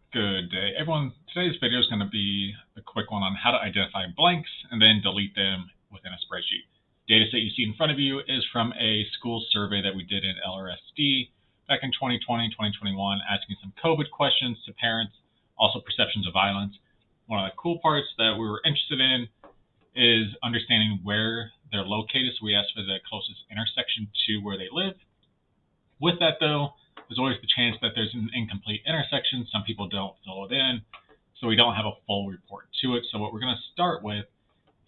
Good day, everyone. Today's video is going to be a quick one on how to identify blanks and then delete them within a spreadsheet. Data set you see in front of you is from a school survey that we did in LRSD back in 2020, 2021, asking some COVID questions to parents, also perceptions of violence. One of the cool parts that we were interested in is understanding where they're located, so we asked for the closest intersection to where they live. With that, though, there's always the chance that there's an incomplete intersection. Some people don't fill it in, so we don't have a full report to it. So what we're going to start with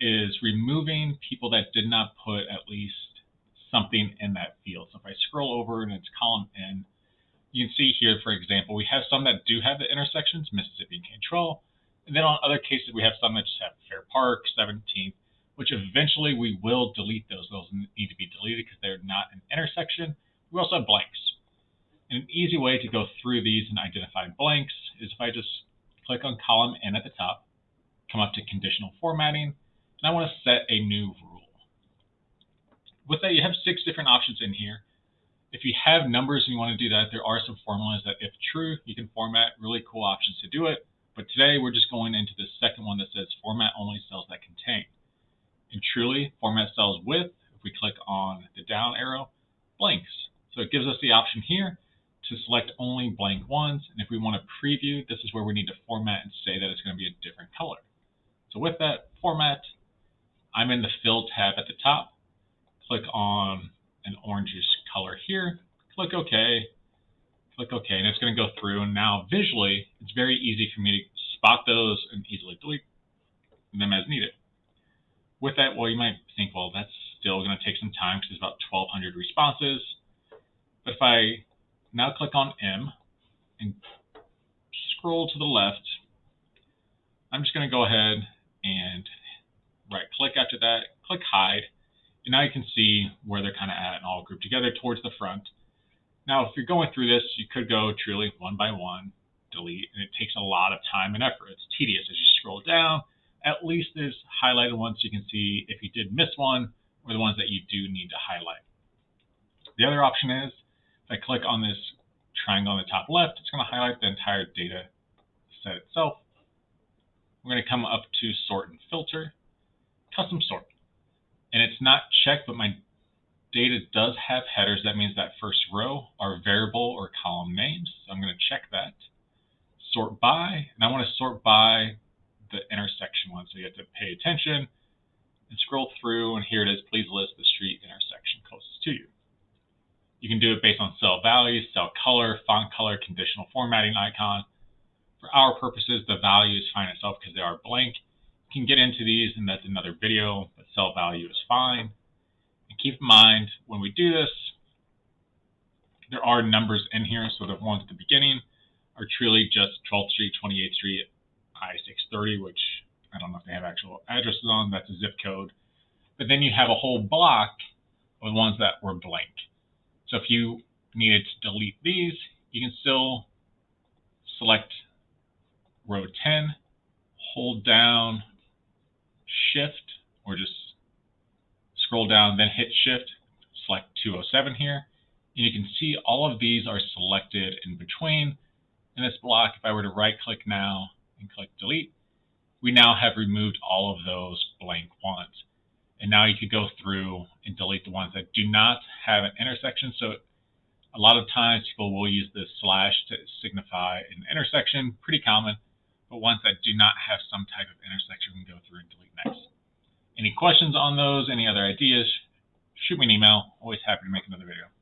is removing people that did not put at least something in that field. So if I scroll over and it's column N, you can see here, for example, we have some that do have the intersections, Mississippi and Cantrell. And then on other cases, we have some that just have Fair Park, 17th, which eventually we will delete those. Those need to be deleted because they're not an intersection. We also have blanks. And an easy way to go through these and identify blanks is if I just click on column N at the top, come up to conditional formatting, and I want to set a new rule. With that, you have 6 different options in here. If you have numbers and you want to do that, there are some formulas that, if true, you can format. Really cool options to do it. But today, we're just going into the second one that says format only cells that contain. And truly, format cells with, if we click on the down arrow, blanks. So it gives us the option here to select only blank ones. And if we want to preview, this is where we need to format and say that it's going to be a different color. So with that format, I'm in the fill tab at the top. Click on an orangish color here. Click OK. Click OK. And it's going to go through. And now visually, it's very easy for me to spot those and easily delete them as needed. With that, well, you might think, well, that's still going to take some time because there's about 1,200 responses. But if I now click on M and scroll to the left, I'm just going to go ahead and right-click after that, click Hide, and now you can see where they're kind of at and all grouped together towards the front. Now, if you're going through this, you could go truly one by one, delete, and it takes a lot of time and effort. It's tedious as you scroll down. At least there's highlighted ones so you can see if you did miss one or the ones that you do need to highlight. The other option is, if I click on this triangle on the top left, it's going to highlight the entire data set itself. We're going to come up to Sort and Filter, Custom Sort. And it's not checked, but my data does have headers. That means that first row are variable or column names. So I'm going to check that. Sort by, and I want to sort by the intersection one. So you have to pay attention and scroll through, and here it is. Please list the street intersection closest to you. You can do it based on cell values, cell color, font color, conditional formatting icon. For our purposes, the value is fine itself because they are blank. You can get into these, and that's another video, but cell value is fine. And keep in mind, when we do this, there are numbers in here. So the ones at the beginning are truly just 12th Street, 28th Street, I-630, which I don't know if they have actual addresses on. That's a zip code. But then you have a whole block of ones that were blank. So if you needed to delete these, you can still select row 10, hold down Shift, or just scroll down, then hit Shift, select 207 here. And you can see all of these are selected in between. In this block, if I were to right-click now and click Delete, we now have removed all of those blank ones. And now you could go through and delete the ones that do not have an intersection. So a lot of times people will use the slash to signify an intersection, pretty common. But ones that do not have some type of intersection, we can go through and delete next. Any questions on those, any other ideas, shoot me an email. Always happy to make another video.